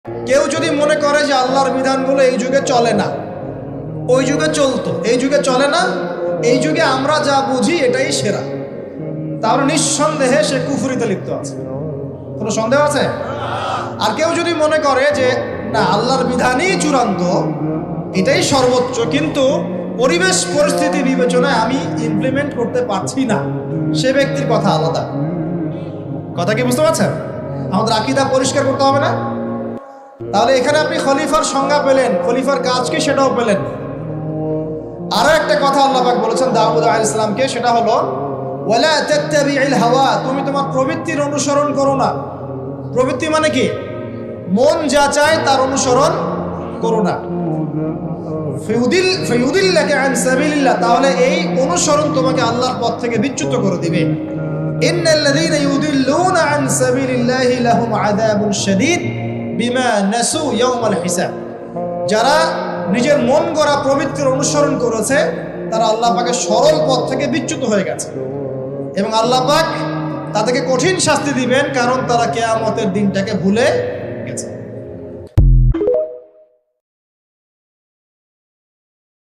কেউ যদি মনে করে যে আল্লাহর বিধানগুলো এই যুগে চলে না, ওই যুগে চলতো, এই যুগে চলে না, এই যুগে আমরা যা বুঝি এটাই সেরা, তাহলে নিঃসন্দেহে সে কুফরিতে লিপ্ত আছে। কোনো সন্দেহ আছে? আর কেউ যদি মনে করে যে না, আল্লাহর বিধানই চূড়ান্ত, এটাই সর্বোচ্চ, কিন্তু পরিবেশ পরিস্থিতি বিবেচনায় আমি ইমপ্লিমেন্ট করতে পারছি না, সে ব্যক্তির কথা আলাদা। কথা কি বুঝতে পারছেন? আমাদের আকীদা পরিষ্কার করতে হবে না? তাহলে এখানে আপনি খলিফার সংজ্ঞা পেলেন, খলিফার কাজ কি সেটাও পেলেন। আরো একটা কথা আল্লাহ পাক বলেছেন দাউদ আলাইহিস সালামকে, সেটা হলো ওয়ালা তাত্তাবিউল হাওয়া, তুমি তোমার প্রবৃত্তির অনুসরণ করো না। প্রবৃত্তি মানে কি? মন যা চায় তার অনুসরণ করো না। ফায়ুদিল্লাকা আন সাবিলিল্লাহ, তাহলে এই অনুসরণ তোমাকে আল্লাহর পথ থেকে বিচ্যুত করে দিবে। ইন্নাল্লাযীনা ইউদিল্লুনা আন সাবিলিল্লাহি লাহুম আযাবুন শাদীদ বিমা নাসু ইয়াওমাল হিসাব, যারা নিজের মন গড়া প্রবৃত্তির অনুসরণ করেছে তারা আল্লাহ পাকের সরল পথ থেকে বিচ্যুত হয়ে গেছে, এবং আল্লাহ পাক তাদেরকে কঠিন শাস্তি দিবেন, কারণ তারা কিয়ামতের দিনটাকে ভুলে